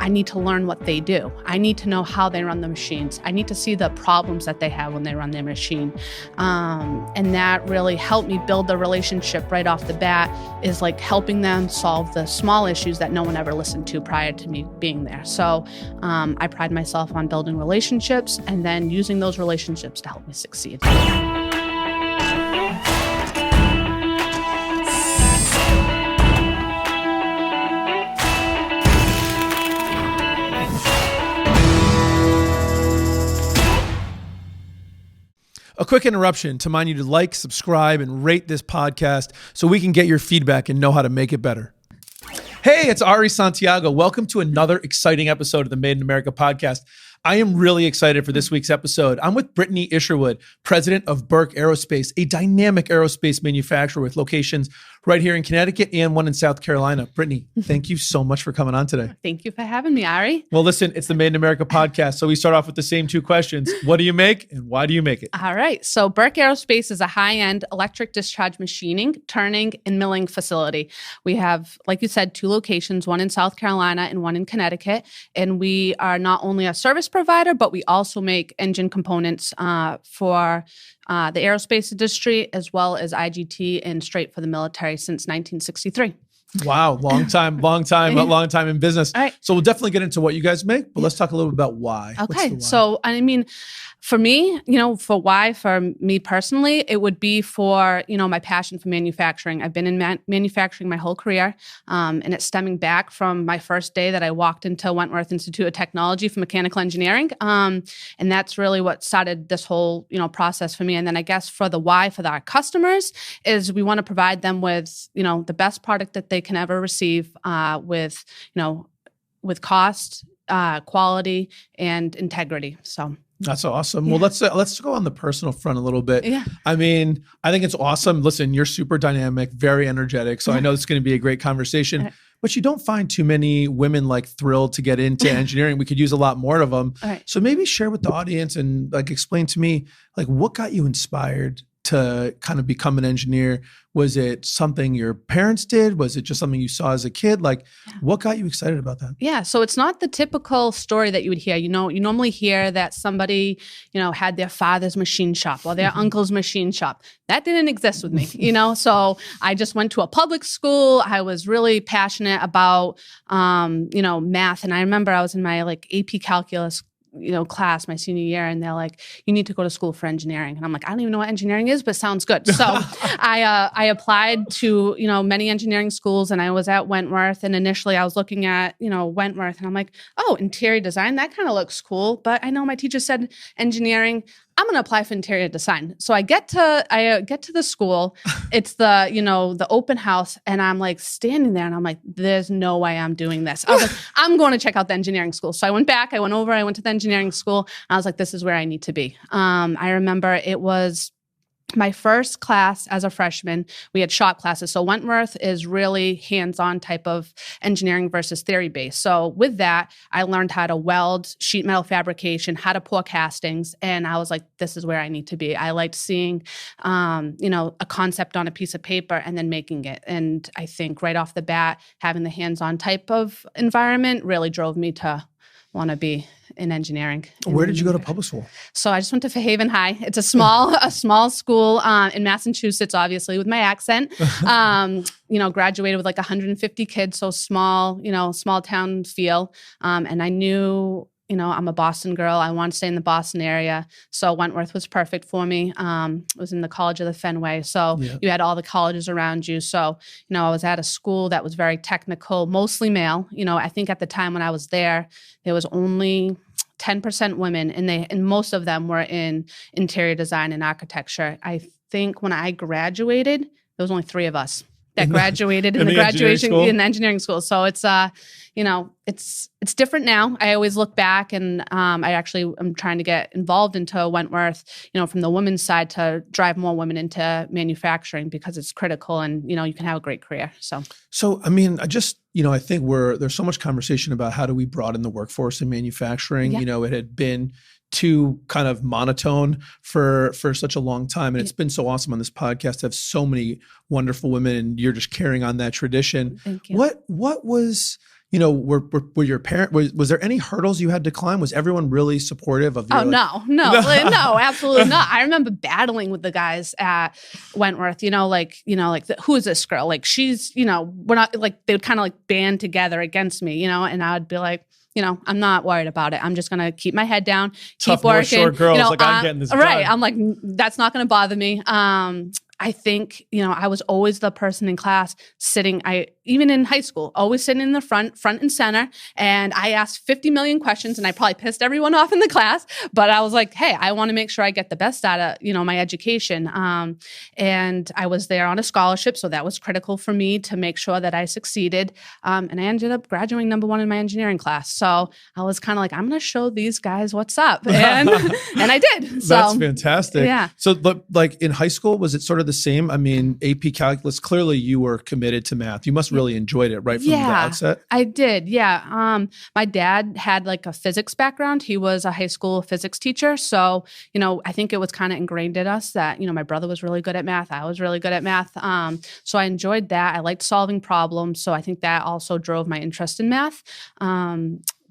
I need to learn what they do. I need to know how they run the machines. I need to see the problems that they have when they run their machine. And that really helped me build the relationship right off the bat, is like helping them solve the small issues that no one ever listened to prior to me being there. So I pride myself on building relationships and then using those relationships to help me succeed. A quick interruption to remind you to like, subscribe, and rate this podcast so we can get your feedback and know how to make it better. Hey, it's Ari Santiago. Welcome to another exciting episode of the Made in America podcast. I am really excited for this week's episode. I'm with Brittany Isherwood, president of Burke Aerospace, a dynamic aerospace manufacturer with locations right here in Connecticut and one in South Carolina. Brittany, thank you so much for coming on today. Thank you for having me, Ari. Well, listen, it's the Made in America podcast, so we start off with the same two questions. What do you make and why do you make it? All right. So Burke Aerospace is a high-end electric discharge machining, turning, and milling facility. We have, like you said, two locations, one in South Carolina and one in Connecticut. And we are not only a service provider, but we also make engine components for the aerospace industry, as well as IGT and straight for the military since 1963. Wow, long time in business. All right. So we'll definitely get into what you guys make, but let's talk a little bit about why. Okay. Why? So, I mean, for me, for me personally, it would be for, my passion for manufacturing. I've been in manufacturing my whole career, and it's stemming back from my first day that I walked into Wentworth Institute of Technology for mechanical engineering. And that's really what started this whole, process for me. And then I guess for the why for our customers is we want to provide them with, the best product that they can ever receive, with cost, quality, and integrity. So. That's awesome. Yeah. Well, let's go on the personal front a little bit. Yeah. I mean, I think it's awesome. Listen, you're super dynamic, very energetic. So I know it's going to be a great conversation, but you don't find too many women like thrilled to get into engineering. We could use a lot more of them. So maybe share with the audience and explain to me, what got you inspired to kind of become an engineer? Was it something your parents did? Was it just something you saw as a kid? What got you excited about that? Yeah. So it's not the typical story that you would hear. You normally hear that somebody, had their father's machine shop or their uncle's machine shop. That didn't exist with me, So I just went to a public school. I was really passionate about, math. And I remember I was in my AP calculus class my senior year, and they're like, you need to go to school for engineering. And I'm like, I don't even know what engineering is, but sounds good. So I applied to, many engineering schools, and I was at Wentworth. And initially I was looking at, Wentworth, and I'm like, oh, interior design, that kind of looks cool. But I know my teacher said engineering. I'm going to apply for interior design. So I get to the school. It's the open house, and I'm standing there, and I'm like, there's no way I'm doing this. I was like, I'm going to check out the engineering school. So I went back. I went to the engineering school. And I was like, this is where I need to be. I remember it was my first class as a freshman. We had shop classes. So Wentworth is really hands-on type of engineering versus theory-based. So with that, I learned how to weld, sheet metal fabrication, how to pour castings. And I was like, this is where I need to be. I liked seeing, a concept on a piece of paper and then making it. And I think right off the bat, having the hands-on type of environment really drove me to want to be in engineering. Where did you go to public school? So I just went to Fairhaven High. It's a small school in Massachusetts, obviously, with my accent. Graduated with 150 kids, so small town feel. And I knew, I'm a Boston girl. I want to stay in the Boston area. So Wentworth was perfect for me. It was in the College of the Fenway. So you had all the colleges around you. So, I was at a school that was very technical, mostly male. I think at the time when I was there was only 10% women, and most of them were in interior design and architecture. I think when I graduated, there was only 3 of us that graduated in the graduation in the engineering school. So it's it's different now. I always look back, and I actually am trying to get involved into Wentworth, from the women's side to drive more women into manufacturing because it's critical, and you can have a great career. So I mean, I think there's so much conversation about how do we broaden the workforce in manufacturing. It had been too kind of monotone for such a long time. And it's been so awesome on this podcast to have so many wonderful women, and you're just carrying on that tradition. Thank you. What was, were your parent, was there any hurdles you had to climb? Was everyone really supportive of your? Oh, no, absolutely not. I remember battling with the guys at Wentworth, who is this girl? Like, she's, we're not, like, they would kind of like band together against me, and I would be like, I'm not worried about it. I'm just going to keep my head down, keep working. North Shore girls, I'm getting this done. Right. I'm like, that's not going to bother me. I think, I was always the person in class even in high school, always sitting in the front and center. And I asked 50 million questions and I probably pissed everyone off in the class, but I was like, hey, I want to make sure I get the best out of, my education. And I was there on a scholarship. So that was critical for me to make sure that I succeeded. And I ended up graduating number 1 in my engineering class. So I was kind of like, I'm going to show these guys what's up. And I did. So, that's fantastic. Yeah. So like in high school, was it sort of the same? I mean, AP Calculus, clearly you were committed to math. You must really enjoyed it right from the outset. I did. Yeah. My dad had like a physics background. He was a high school physics teacher. So, I think it was kind of ingrained in us that, my brother was really good at math. I was really good at math. So I enjoyed that. I liked solving problems. So I think that also drove my interest in math.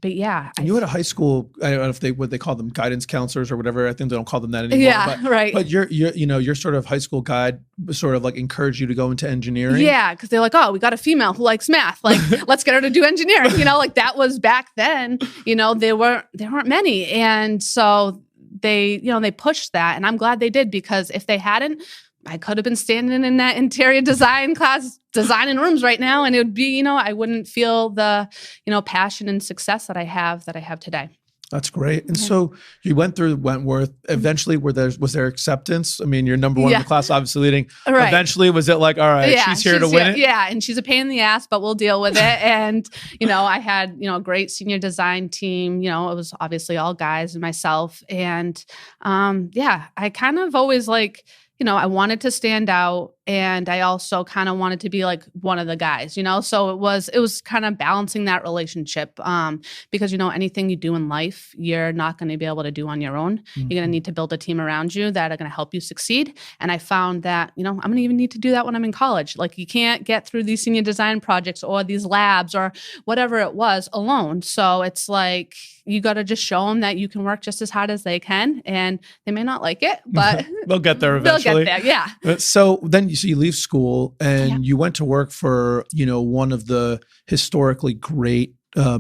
But yeah. And you had a high school, I don't know if they call them guidance counselors or whatever. I think they don't call them that anymore. Yeah, right. But your sort of high school guide sort of like encouraged you to go into engineering. Yeah, because they're like, oh, we got a female who likes math. Like, let's get her to do engineering. Like that was back then. There weren't many, and so they pushed that, and I'm glad they did, because if they hadn't, I could have been standing in that interior design class designing rooms right now, and it would be, I wouldn't feel the, passion and success that I have today. That's great. And so you went through Wentworth. Eventually, was there acceptance? I mean, you're number 1 in the class, obviously leading. Right. Eventually, was it like, all right, she's here to win it? Yeah, and she's a pain in the ass, but we'll deal with it. And, I had, a great senior design team. It was obviously all guys and myself. And, I kind of always like, I wanted to stand out, and I also kind of wanted to be like one of the guys, so it was kind of balancing that relationship, because, anything you do in life, you're not going to be able to do on your own. Mm-hmm. You're going to need to build a team around you that are going to help you succeed. And I found that, I'm going to even need to do that when I'm in college. Like, you can't get through these senior design projects or these labs or whatever it was alone. So it's like, you got to just show them that you can work just as hard as they can, and they may not like it, but they'll get there eventually. They'll get there, yeah. So then you leave school and you went to work for, one of the historically great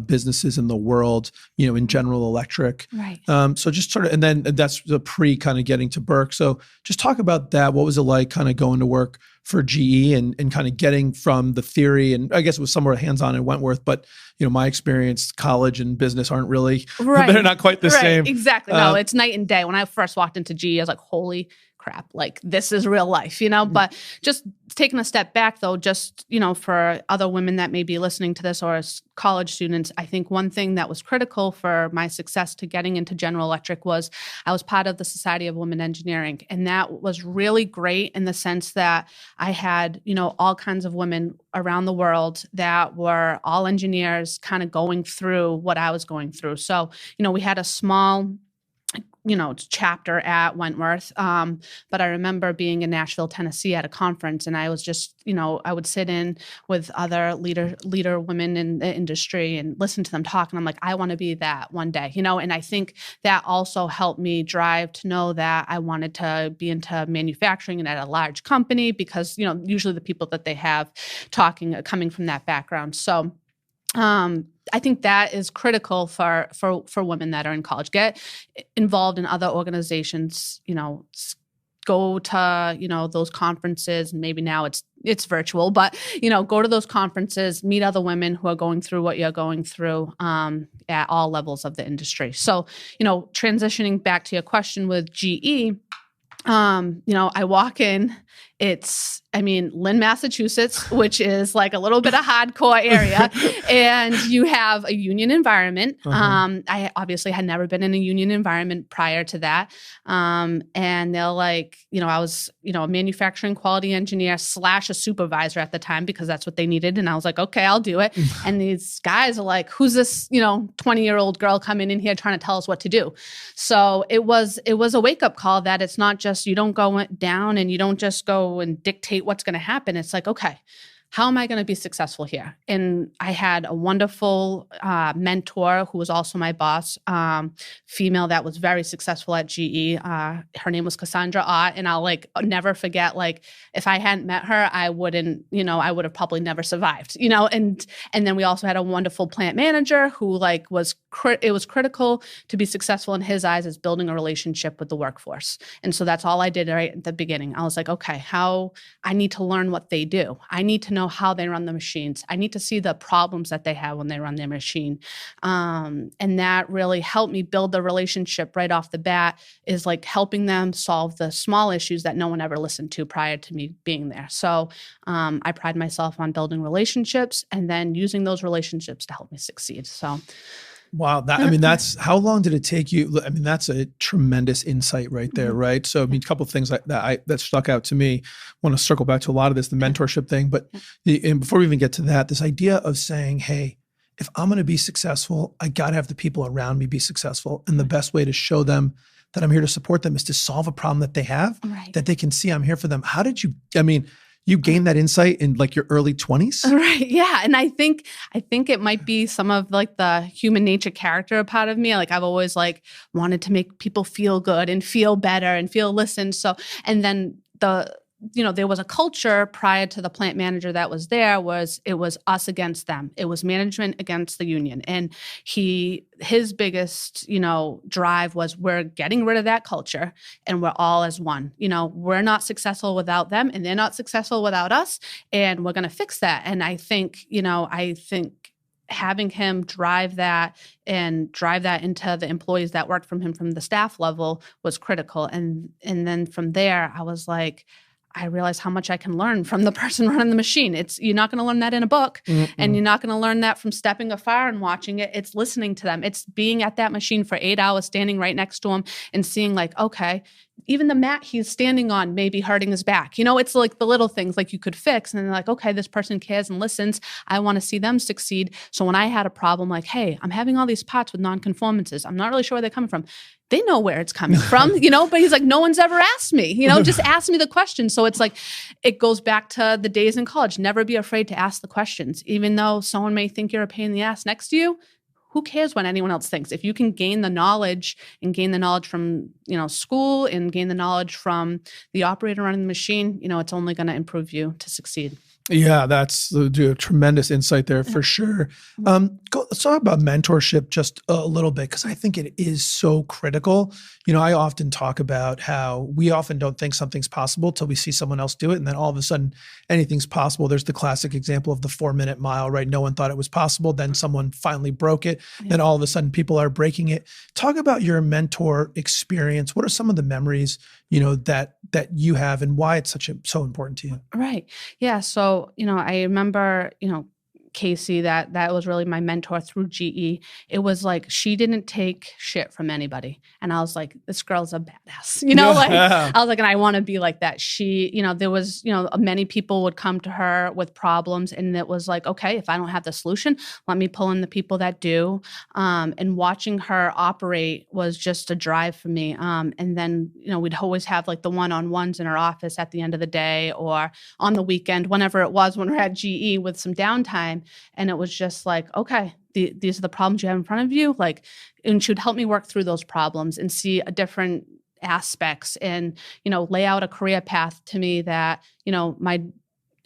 businesses in the world, in General Electric. Right. So just sort of, and then that's the pre kind of getting to Burke. So just talk about that. What was it like kind of going to work for GE and kind of getting from the theory, and I guess it was somewhere hands-on in Wentworth, but my experience, college and business aren't really, they're not quite the same. Exactly. No, it's night and day. When I first walked into GE, I was like, holy crap, like this is real life, but just taking a step back though, just, for other women that may be listening to this or as college students, I think one thing that was critical for my success to getting into General Electric was I was part of the Society of Women Engineering. And that was really great in the sense that I had, all kinds of women around the world that were all engineers kind of going through what I was going through. So, we had a small chapter at Wentworth. But I remember being in Nashville, Tennessee at a conference, and I was just, I would sit in with other leader women in the industry and listen to them talk. And I'm like, I want to be that one day, and I think that also helped me drive to know that I wanted to be into manufacturing and at a large company, because, usually the people that they have coming from that background. So, I think that is critical for women that are in college. Get involved in other organizations, go to, those conferences, and maybe now it's virtual, but, go to those conferences, meet other women who are going through what you're going through, at all levels of the industry. So, transitioning back to your question with GE, I walk in, Lynn, Massachusetts, which is like a little bit of hardcore area, and you have a union environment. I obviously had never been in a union environment prior to that. And they're like, I was, a manufacturing quality engineer / a supervisor at the time, because that's what they needed. And I was like, okay, I'll do it. And these guys are like, who's this, 20-year-old girl coming in here trying to tell us what to do? So it was a wake-up call that it's not just, you don't go down and you don't just go and dictate what's going to happen. It's like, okay, how am I going to be successful here? And I had a wonderful mentor who was also my boss, female that was very successful at GE. Her name was Cassandra Ott, and I'll never forget, if I hadn't met her, I wouldn't, I would have probably never survived, and then we also had a wonderful plant manager who it was critical to be successful in his eyes as building a relationship with the workforce. And so that's all I did right at the beginning. I was like, okay, I need to learn what they do. I need to know how they run the machines. I need to see the problems that they have when they run their machine. And that really helped me build the relationship right off the bat, is helping them solve the small issues that no one ever listened to prior to me being there. So I pride myself on building relationships and then using those relationships to help me succeed. So. Wow. That's, how long did it take you? That's a tremendous insight right there. Right. So, a couple of things that stuck out to me. I want to circle back to a lot of this, the mentorship thing, but and before we even get to that, this idea of saying, hey, if I'm going to be successful, I got to have the people around me be successful. And the best way to show them that I'm here to support them is to solve a problem that they have, that they can see I'm here for them. How did you, you gained that insight in your early 20s? Right. Yeah. And I think it might be some of the human nature character part of me. I've always wanted to make people feel good and feel better and feel listened. So, and then there was a culture prior to the plant manager that was there, it was us against them. It was management against the union. And his biggest, drive was, we're getting rid of that culture and we're all as one. We're not successful without them and they're not successful without us, and we're going to fix that. And I think having him drive that into the employees that worked from him from the staff level was critical. And then from there, I was I realized how much I can learn from the person running the machine. You're not going to learn that in a book, and you're not going to learn that from stepping afar and watching it. It's listening to them. It's being at that machine for 8 hours, standing right next to him and seeing okay, even the mat he's standing on may be hurting his back. It's the little things you could fix. And then okay, this person cares and listens. I want to see them succeed. So when I had a problem, hey, I'm having all these parts with non-conformances. I'm not really sure where they're coming from. They know where it's coming from, but he's no one's ever asked me, just ask me the question. So it's it goes back to the days in college. Never be afraid to ask the questions, even though someone may think you're a pain in the ass next to you. Who cares what anyone else thinks? If you can gain the knowledge from, school and gain the knowledge from the operator running the machine, it's only going to improve you to succeed. Yeah, that's a tremendous insight there for sure. Let's talk about mentorship just a little bit, because I think it is so critical. I often talk about how we often don't think something's possible till we see someone else do it. And then all of a sudden anything's possible. There's the classic example of the 4-minute mile, right? No one thought it was possible. Then someone finally broke it. Then all of a sudden people are breaking it. Talk about your mentor experience. What are some of the memories, that you have, and why it's so important to you? Right. Yeah. So, I remember, Casey, that was really my mentor through GE. It was she didn't take shit from anybody. And I was this girl's a badass, I was and I want to be like that. She, there was, many people would come to her with problems, and it was okay, if I don't have the solution, let me pull in the people that do. And watching her operate was just a drive for me. And then, we'd always have the one-on-ones in her office at the end of the day or on the weekend, whenever it was, when we're at GE with some downtime. And it was just okay, these are the problems you have in front of you. And she would help me work through those problems and see a different aspects and, lay out a career path to me that, my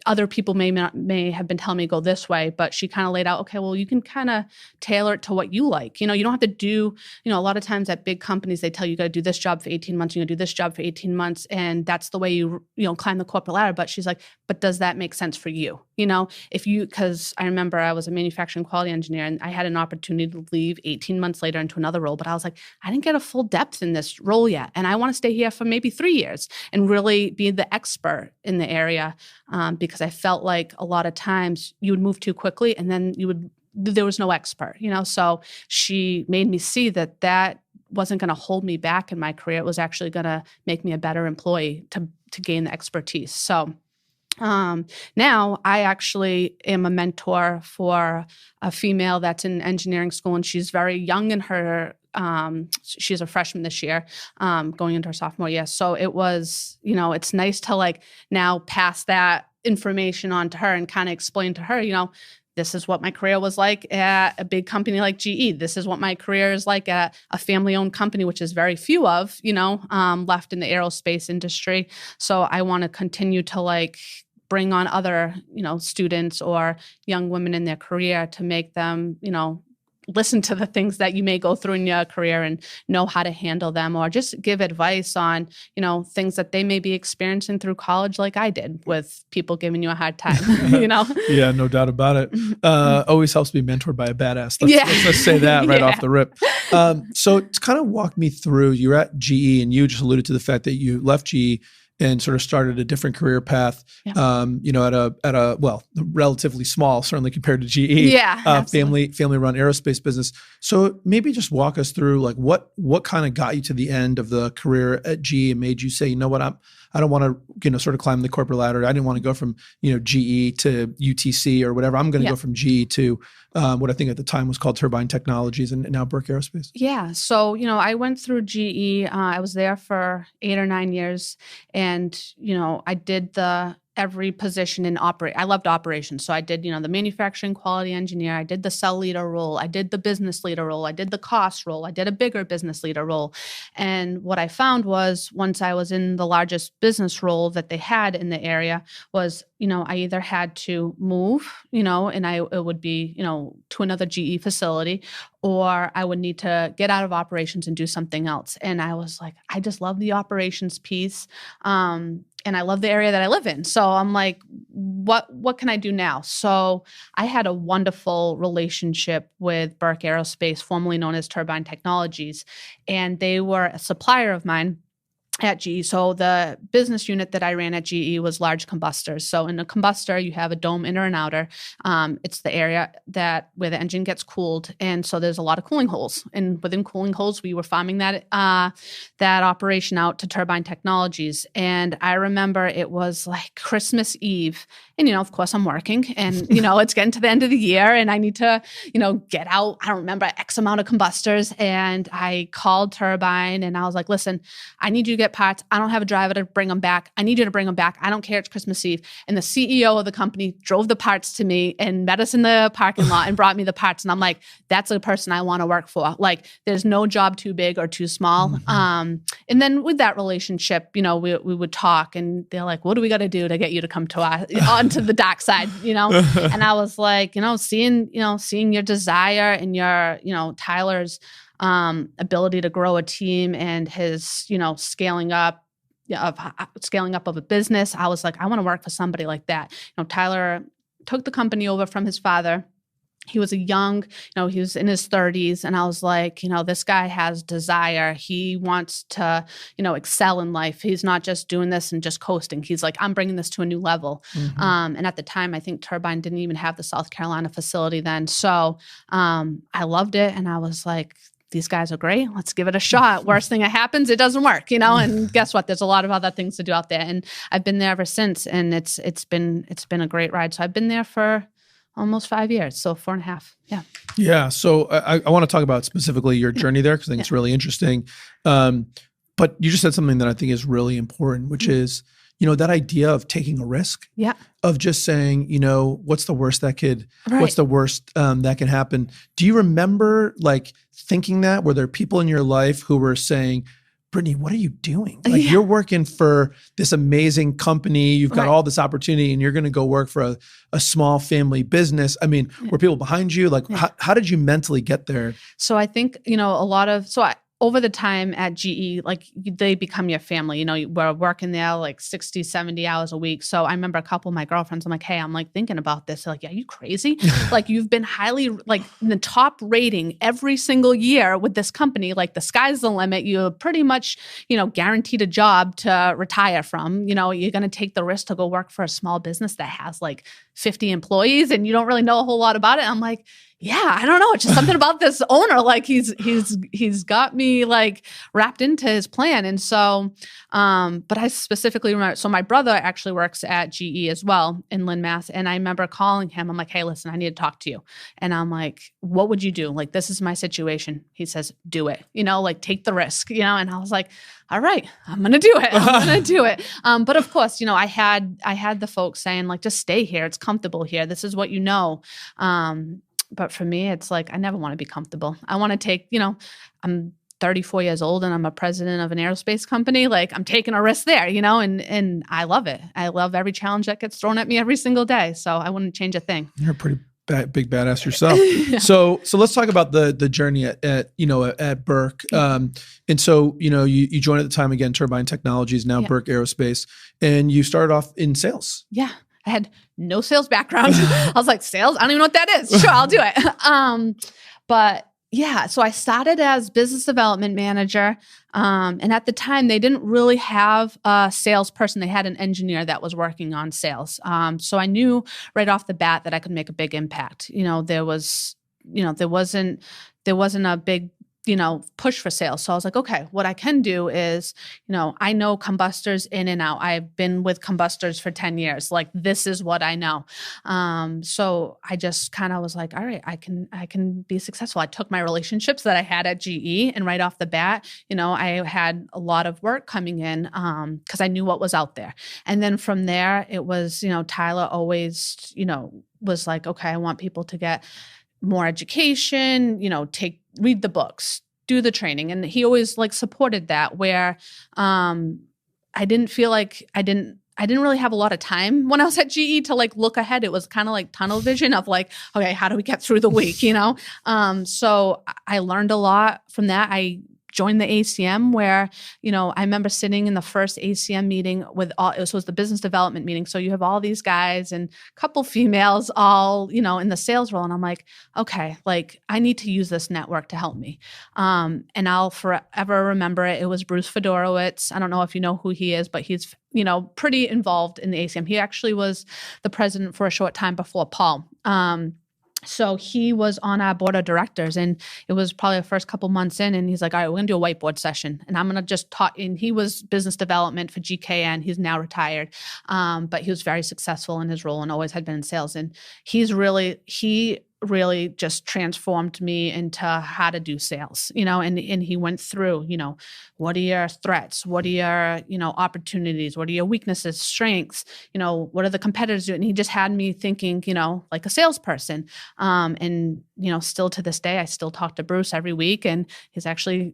other people may have been telling me go this way, but she kind of laid out, okay, well, you can kind of tailor it to what you like. You don't have to do, a lot of times at big companies, they tell you got to do this job for 18 months, you got to do this job for 18 months. And that's the way you climb the corporate ladder. But she's but does that make sense for you? Because I remember I was a manufacturing quality engineer and I had an opportunity to leave 18 months later into another role, but I was I didn't get a full depth in this role yet. And I want to stay here for maybe 3 years and really be the expert in the area. Because I felt a lot of times you would move too quickly and then there was no expert, so she made me see that wasn't going to hold me back in my career. It was actually going to make me a better employee to gain the expertise. So now I actually am a mentor for a female that's in engineering school, and she's very young in her she's a freshman this year, going into her sophomore year. So it was, it's nice to like now pass that information on to her and kind of explain to her, this is what my career was like at a big company like GE. This is what my career is like at a family-owned company, which is very few of, left in the aerospace industry. So I want to continue to like bring on other, students or young women in their career to make them, listen to the things that you may go through in your career and know how to handle them, or just give advice on, things that they may be experiencing through college like I did with people giving you a hard time, Yeah, no doubt about it. Always helps be mentored by a badass. Let's say that right off the rip. So to kind of walk me through, you're at GE and you just alluded to the fact that you left GE and sort of started a different career path, at a relatively small, certainly compared to GE, family run aerospace business. So maybe just walk us through like what kind of got you to the end of the career at GE and made you say, you know what, I don't want to, sort of climb the corporate ladder. I didn't want to go from, GE to UTC or whatever. I'm going to go from GE to what I think at the time was called Turbine Technologies and now Burke Aerospace. Yeah. So, I went through GE. I was there for 8 or 9 years. And, I did every position in I loved operations. So I did, the manufacturing quality engineer. I did the cell leader role. I did the business leader role. I did the cost role. I did a bigger business leader role. And what I found was once I was in the largest business role that they had in the area was, I either had to move, and it would be, to another GE facility, or I would need to get out of operations and do something else. And I was like, I just love the operations piece. And I love the area that I live in. So I'm like, what can I do now? So I had a wonderful relationship with Burke Aerospace, formerly known as Turbine Technologies, and they were a supplier of mine at GE. So the business unit that I ran at GE was large combustors. So in a combustor, you have a dome inner and outer. It's the area where the engine gets cooled. And so there's a lot of cooling holes. And within cooling holes, we were farming that operation out to Turbine Technologies. And I remember it was like Christmas Eve. And, of course, I'm working and, it's getting to the end of the year and I need to, get out, I don't remember, X amount of combustors. And I called Turbine and I was like, listen, I need you to get parts. I don't have a driver to bring them back. I need you to bring them back. I don't care. It's Christmas Eve. And the CEO of the company drove the parts to me and met us in the parking lot and brought me the parts. And I'm like, that's the person I want to work for. Like, there's no job too big or too small. Mm-hmm. And then with that relationship, we would talk and they're like, what do we got to do to get you to come to onto the dock side, And I was like, seeing your desire and your, Tyler's ability to grow a team and his, scaling up of a business. I was like, I want to work for somebody like that. Tyler took the company over from his father. He was he was in his 30s. And I was like, this guy has desire. He wants to, excel in life. He's not just doing this and just coasting. He's like, I'm bringing this to a new level. Mm-hmm. And at the time, I think Turbine didn't even have the South Carolina facility then. So I loved it. And I was like, these guys are great. Let's give it a shot. Worst thing that happens, it doesn't work, and guess what? There's a lot of other things to do out there. And I've been there ever since. And it's been a great ride. So I've been there for almost 5 years. So 4.5. Yeah. Yeah. So I want to talk about specifically your journey there because I think it's really interesting. But you just said something that I think is really important, which is, that idea of taking a risk, of just saying, what's the worst that can happen? Do you remember like thinking that? Were there people in your life who were saying, Brittany, what are you doing? Like you're working for this amazing company. You've got all this opportunity and you're going to go work for a small family business. I mean, were people behind you? Like how did you mentally get there? So I think, over the time at GE, like they become your family, we're working there like 60, 70 hours a week. So I remember a couple of my girlfriends, I'm like, hey, I'm like thinking about this. They're like, yeah, you crazy? Like you've been highly like in the top rating every single year with this company. Like the sky's the limit. You're pretty much, guaranteed a job to retire from. You're going to take the risk to go work for a small business that has like 50 employees and you don't really know a whole lot about it. I'm like, yeah, I don't know. It's just something about this owner. Like he's got me like wrapped into his plan. And so, but I specifically remember, so my brother actually works at GE as well in Lynn, Mass. And I remember calling him. I'm like, hey, listen, I need to talk to you. And I'm like, what would you do? Like, this is my situation. He says, do it, like take the risk, and I was like, all right, I'm going to do it. I'm going to do it. But of course, I had the folks saying like, just stay here. It's comfortable here. This is what you know. But for me, it's like, I never want to be comfortable. I want to take, I'm 34 years old and I'm a president of an aerospace company. Like I'm taking a risk there, and I love it. I love every challenge that gets thrown at me every single day. So I wouldn't change a thing. You're a pretty big badass yourself. Yeah. So let's talk about the journey at Burke. And so, you joined at the time, again, Turbine Technologies, now Burke Aerospace, and you started off in sales. Yeah. I had no sales background. I was like, sales? I don't even know what that is. Sure, I'll do it. But yeah, so I started as business development manager. And at the time, they didn't really have a salesperson. They had an engineer that was working on sales. So I knew right off the bat that I could make a big impact. There wasn't a big push for sales. So I was like, okay, what I can do is, I know combustors in and out. I've been with combustors for 10 years. Like, this is what I know. So I just kind of was like, all right, I can be successful. I took my relationships that I had at GE, and right off the bat, I had a lot of work coming in, because I knew what was out there. And then from there, it was, Tyler always, was like, okay, I want people to get more education, read the books, do the training. And he always like supported that, where I didn't feel like I didn't really have a lot of time when I was at GE to like look ahead. It was kind of like tunnel vision of like, okay, how do we get through the week, So I learned a lot from that. I joined the ACM, where, I remember sitting in the first ACM meeting with this was the business development meeting. So you have all these guys and a couple females all, in the sales role. And I'm like, okay, like I need to use this network to help me. And I'll forever remember it. It was Bruce Fedorowicz. I don't know if you know who he is, but he's, pretty involved in the ACM. He actually was the president for a short time before Paul. So he was on our board of directors, and it was probably the first couple months in, and he's like, all right, we're going to do a whiteboard session, and I'm going to just talk. And he was business development for GKN. He's now retired, but he was very successful in his role and always had been in sales. And he really just transformed me into how to do sales, and he went through, what are your threats? What are your, opportunities? What are your weaknesses, strengths? What are the competitors doing? And he just had me thinking, like a salesperson. And, still to this day, I still talk to Bruce every week, and he's actually,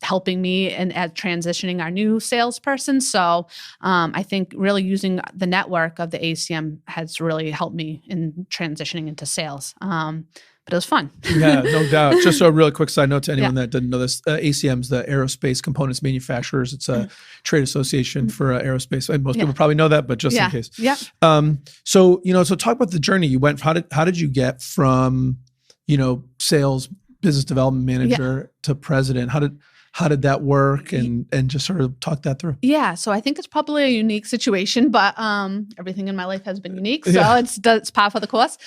helping me at transitioning our new salesperson. So I think really using the network of the ACM has really helped me in transitioning into sales. But it was fun. Yeah, no doubt. Just a really quick side note to anyone that didn't know this, ACM's the Aerospace Components Manufacturers. It's a trade association for aerospace. And most people probably know that, but just in case. Yeah. So talk about the journey you went. How did you get from, sales, business development manager to president? How did that work, and just sort of talk that through? Yeah, so I think it's probably a unique situation, but everything in my life has been unique, so it's par for the course.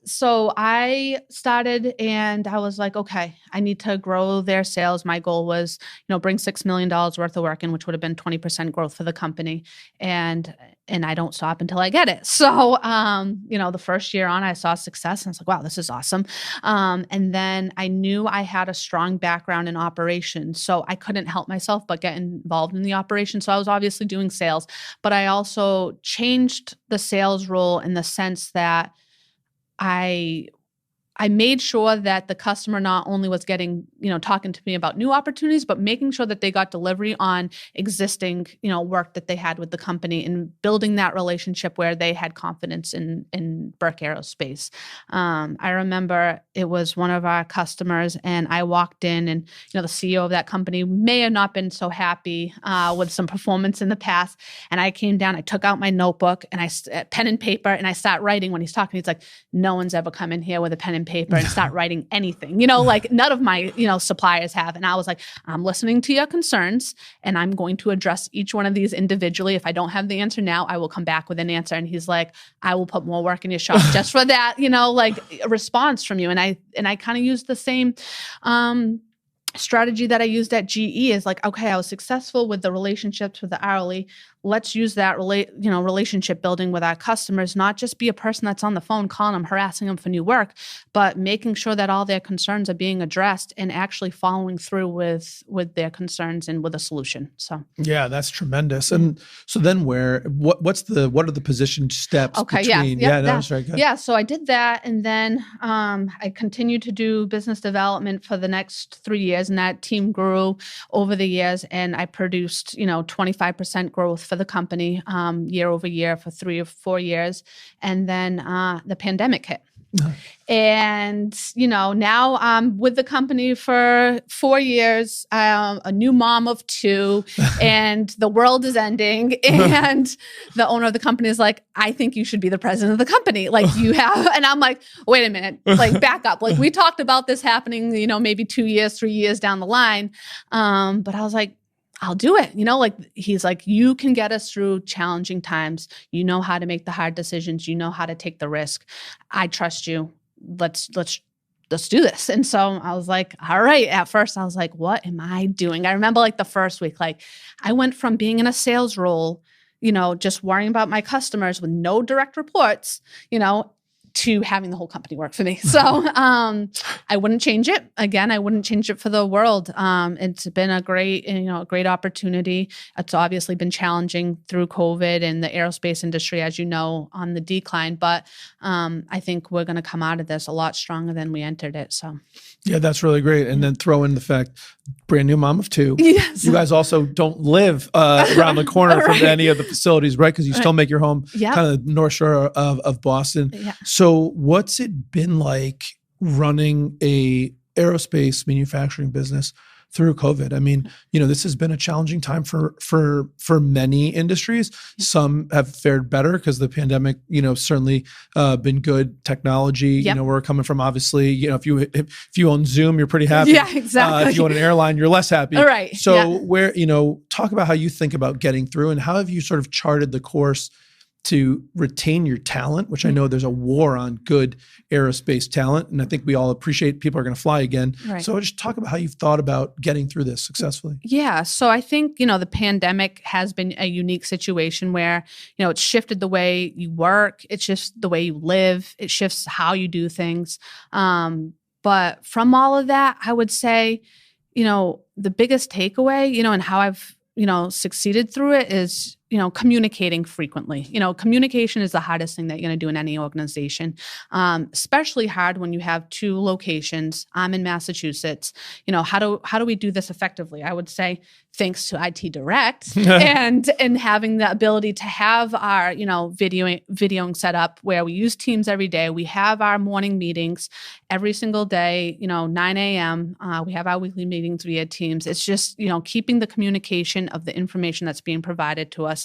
So I started, and I was like, okay, I need to grow their sales. My goal was, bring $6 million worth of work in, which would have been 20% growth for the company, and I don't stop until I get it. So, the first year on, I saw success, and I was like, wow, this is awesome. And then I knew I had a strong background in operations. So I couldn't help myself but get involved in the operation. So I was obviously doing sales, but I also changed the sales role in the sense that I made sure that the customer not only was getting, talking to me about new opportunities, but making sure that they got delivery on existing, work that they had with the company, and building that relationship where they had confidence in Burke Aerospace. I remember it was one of our customers, and I walked in, and, the CEO of that company may have not been so happy with some performance in the past. And I came down, I took out my notebook and pen and paper, and I started writing when he's talking. He's like, no one's ever come in here with a pen and paper and start writing anything, like none of my, suppliers have. And I was like, I'm listening to your concerns and I'm going to address each one of these individually. If I don't have the answer now, I will come back with an answer. And he's like, I will put more work in your shop just for that, like a response from you. And I kind of used the same, strategy that I used at GE is like, okay, I was successful with the relationships with the hourly. Let's use that relationship building with our customers, not just be a person that's on the phone calling them, harassing them for new work, but making sure that all their concerns are being addressed and actually following through with their concerns and with a solution. So yeah, that's tremendous. And so then what are the position steps? Okay, between, that's right. Good. Yeah, so I did that, and then I continued to do business development for the next 3 years, and that team grew over the years, and I produced 25% growth for the company year over year for 3 or 4 years. And then the pandemic hit. And, now I'm with the company for 4 years, a new mom of 2, and the world is ending. And the owner of the company is like, I think you should be the president of the company. Like you have, and I'm like, wait a minute, like back up. Like we talked about this happening, maybe 2 years, 3 years down the line. But I was like, I'll do it. He's like, you can get us through challenging times. You know how to make the hard decisions. You know how to take the risk. I trust you. Let's do this. And so I was like, all right. At first I was like, what am I doing? I remember like the first week, like I went from being in a sales role, just worrying about my customers with no direct reports, to having the whole company work for me. So I wouldn't change it. Again, I wouldn't change it for the world. It's been a great opportunity. It's obviously been challenging through COVID and the aerospace industry, as you know, on the decline. But I think we're going to come out of this a lot stronger than we entered it. So yeah, that's really great. And then throw in the fact, brand new mom of 2. Yes. You guys also don't live around the corner from any of the facilities, right? Because you still make your home kind of North Shore of Boston. Yeah. So what's it been like running a aerospace manufacturing business through COVID? I mean, this has been a challenging time for many industries. Some have fared better because the pandemic, certainly been good. Technology, we're coming from obviously, if you own Zoom, you're pretty happy. Yeah, exactly. If you own an airline, you're less happy. All right. So where, talk about how you think about getting through and how have you sort of charted the course to retain your talent, which I know there's a war on good aerospace talent. And I think we all appreciate people are going to fly again. Right. So just talk about how you've thought about getting through this successfully. Yeah. So I think, the pandemic has been a unique situation where, it's shifted the way you work. It's just the way you live. It shifts how you do things. But from all of that, I would say, the biggest takeaway, and how I've, succeeded through it is, communicating frequently. Communication is the hardest thing that you're going to do in any organization, especially hard when you have 2 locations. I'm in Massachusetts. How do we do this effectively? I would say thanks to IT Direct and having the ability to have our, videoing set up where we use Teams every day. We have our morning meetings every single day, 9 a.m. We have our weekly meetings via Teams. It's just, keeping the communication of the information that's being provided to us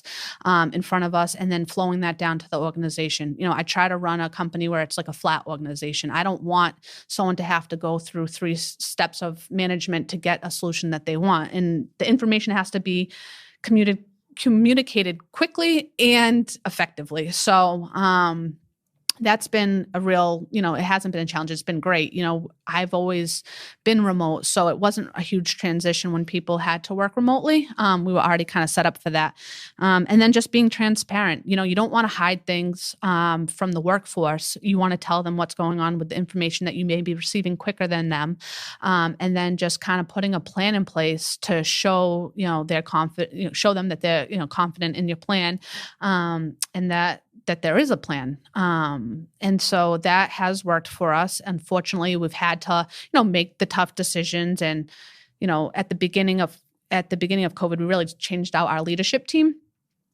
in front of us and then flowing that down to the organization. I try to run a company where it's like a flat organization. I don't want someone to have to go through 3 steps of management to get a solution that they want. And the information has to be communicated quickly and effectively. So that's been a real, it hasn't been a challenge. It's been great. I've always been remote, so it wasn't a huge transition when people had to work remotely. We were already kind of set up for that. And then just being transparent. You don't want to hide things from the workforce. You want to tell them what's going on with the information that you may be receiving quicker than them. And then just kind of putting a plan in place to show, they're confident, show them that they're, confident in your plan, and that there is a plan. And so that has worked for us. Unfortunately, we've had to, make the tough decisions. And, at the beginning of COVID, we really changed out our leadership team.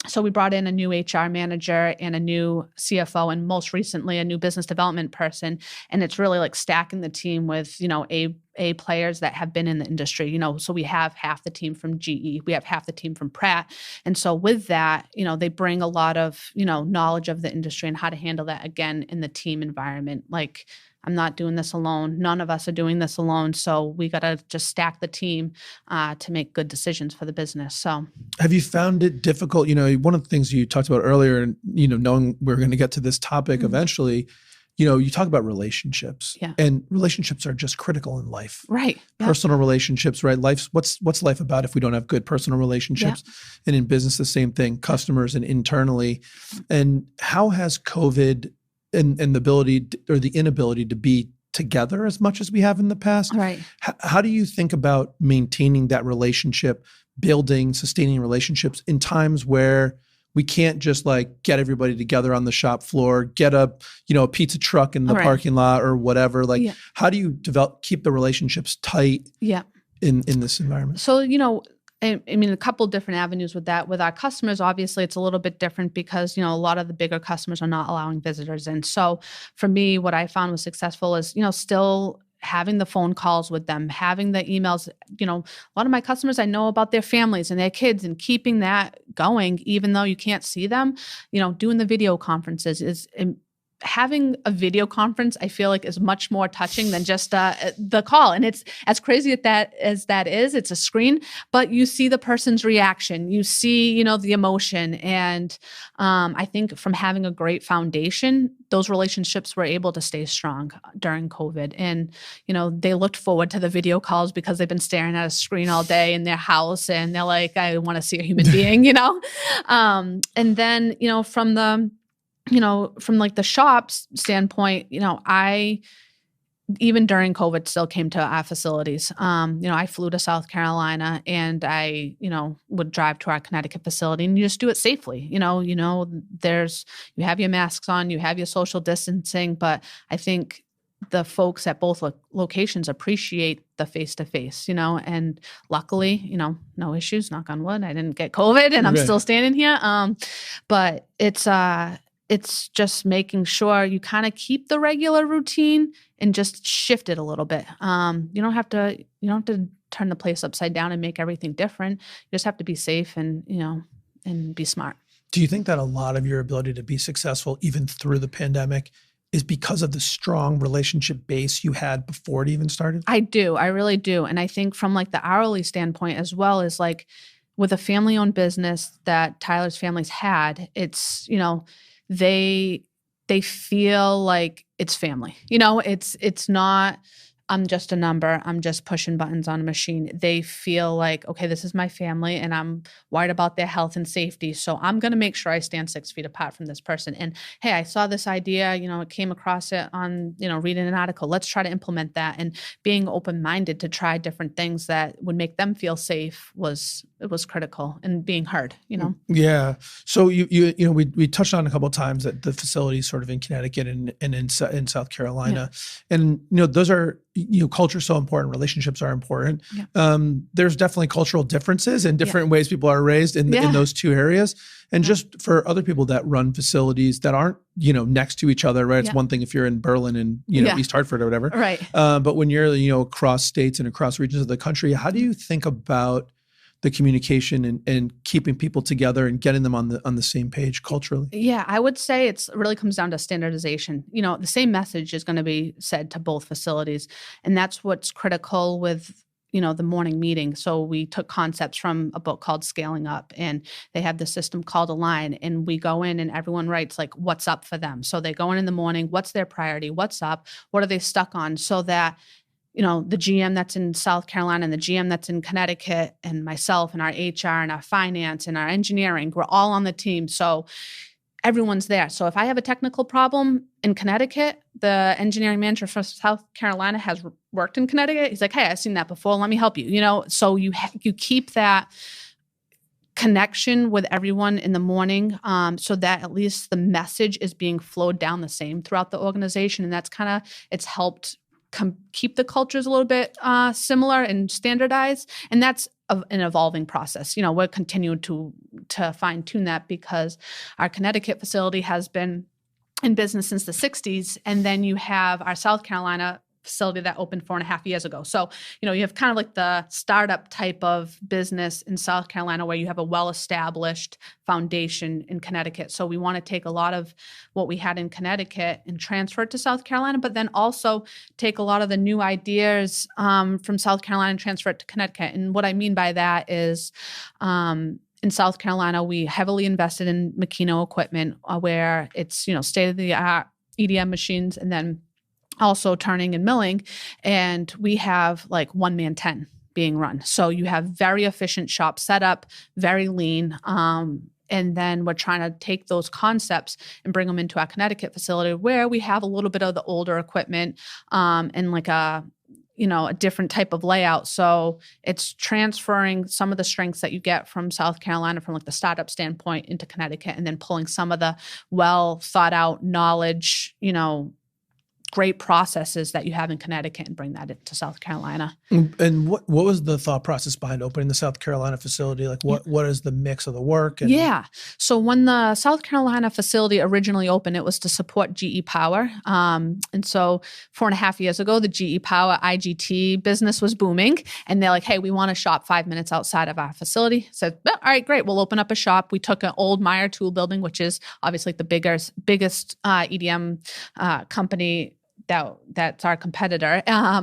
So we brought in a new HR manager and a new CFO, and most recently a new business development person. And it's really like stacking the team with, a A players that have been in the industry, so we have half the team from GE, we have half the team from Pratt. And so with that, they bring a lot of, knowledge of the industry and how to handle that again in the team environment. Like, I'm not doing this alone. None of us are doing this alone. So we got to just stack the team to make good decisions for the business. So have you found it difficult? One of the things you talked about earlier, and, knowing we're going to get to this topic eventually, you talk about relationships, and relationships are just critical in life. Right. Personal relationships, right? What's life about if we don't have good personal relationships? And in business, the same thing, customers and internally. And how has COVID and the ability or the inability to be together as much as we have in the past? Right. How do you think about maintaining that relationship, building, sustaining relationships in times where we can't just like get everybody together on the shop floor, get a pizza truck in the parking lot or whatever? Like, how do you keep the relationships tight in this environment? So, I mean, a couple different avenues with that. With our customers, obviously, it's a little bit different because, a lot of the bigger customers are not allowing visitors in. So for me, what I found was successful is, still having the phone calls with them, having the emails. A lot of my customers, I know about their families and their kids, and keeping that going, even though you can't see them, doing the video conferences is having a video conference, I feel like, is much more touching than just the call. And it's as crazy as that is, it's a screen, but you see the person's reaction, you see, the emotion. And I think from having a great foundation, those relationships were able to stay strong during COVID. And, they looked forward to the video calls because they've been staring at a screen all day in their house, and they're like, I want to see a human being, and then, from like the shop's standpoint, I, even during COVID, still came to our facilities. I flew to South Carolina, and I, would drive to our Connecticut facility, and you just do it safely. You have your masks on, you have your social distancing, but I think the folks at both locations appreciate the face-to-face, and luckily, no issues, knock on wood. I didn't get COVID, and I'm still standing here. But it's just making sure you kind of keep the regular routine and just shift it a little bit. You don't have to turn the place upside down and make everything different. You just have to be safe and be smart. Do you think that a lot of your ability to be successful, even through the pandemic, is because of the strong relationship base you had before it even started? I do. I really do. And I think from like the hourly standpoint as well, is like with a family-owned business that Tyler's family's had, it's, they feel like it's family. It's not, I'm just a number, I'm just pushing buttons on a machine. They feel like, okay, this is my family, and I'm worried about their health and safety. So I'm going to make sure I stand 6 feet apart from this person. And hey, I saw this idea, it came across it on, reading an article. Let's try to implement that. And being open-minded to try different things that would make them feel safe was critical, and being heard, Yeah. So we touched on a couple of times that the facilities sort of in Connecticut and in South Carolina, and those are, culture is so important. Relationships are important. There's definitely cultural differences and different ways people are raised in those two areas. And just for other people that run facilities that aren't, next to each other, right? It's one thing if you're in Berlin and, East Hartford or whatever. Right. But when you're, across states and across regions of the country, how do you think about the communication and keeping people together and getting them on the same page culturally? Yeah, I would say it really comes down to standardization. The same message is going to be said to both facilities. And that's what's critical with, the morning meeting. So we took concepts from a book called Scaling Up, and they have this system called Align, and we go in and everyone writes like what's up for them. So they go in the morning, what's their priority, what's up, what are they stuck on, so that the GM that's in South Carolina and the GM that's in Connecticut and myself and our HR and our finance and our engineering, we're all on the team. So everyone's there. So if I have a technical problem in Connecticut, the engineering manager for South Carolina has worked in Connecticut. He's like, hey, I've seen that before. Let me help you. So you keep that connection with everyone in the morning, so that at least the message is being flowed down the same throughout the organization. And that's it's helped keep the cultures a little bit similar and standardized. And that's an evolving process. We're continuing to fine tune that, because our Connecticut facility has been in business since the 60s. And then you have our South Carolina facility that opened 4.5 years ago. So, you have kind of like the startup type of business in South Carolina where you have a well-established foundation in Connecticut. So we want to take a lot of what we had in Connecticut and transfer it to South Carolina, but then also take a lot of the new ideas from South Carolina and transfer it to Connecticut. And what I mean by that is, in South Carolina, we heavily invested in Makino equipment where it's, state-of-the-art EDM machines and then also turning and milling. And we have like 1-man 10 being run. So you have very efficient shop setup, very lean. And then we're trying to take those concepts and bring them into our Connecticut facility where we have a little bit of the older equipment and like a different type of layout. So it's transferring some of the strengths that you get from South Carolina from like the startup standpoint into Connecticut and then pulling some of the well thought out knowledge, great processes that you have in Connecticut and bring that into South Carolina. And what was the thought process behind opening the South Carolina facility? Like what is the mix of the work? So when the South Carolina facility originally opened, it was to support GE Power. And so 4.5 years ago, the GE Power IGT business was booming. And they're like, hey, we want a shop 5 minutes outside of our facility. Said, all right, great. We'll open up a shop. We took an old Meyer tool building, which is obviously the biggest EDM company that's our competitor.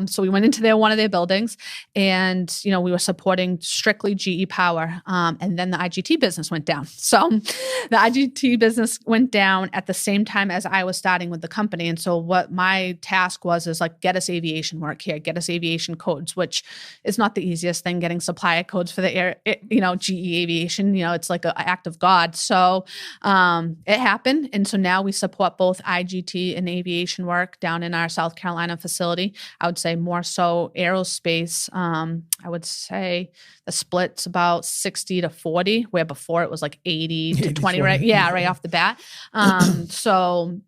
So we went into one of their buildings and, we were supporting strictly GE Power. And then the IGT business went down. So the IGT business went down at the same time as I was starting with the company. And so what my task is like, get us aviation work here, get us aviation codes, which is not the easiest thing, getting supplier codes for the air, GE Aviation, it's like an act of God. So it happened. And so now we support both IGT and aviation work down in our South Carolina facility. I would say more so aerospace. I would say the split's about 60-40, where before it was like 80-20, right? Yeah, right off the bat. So,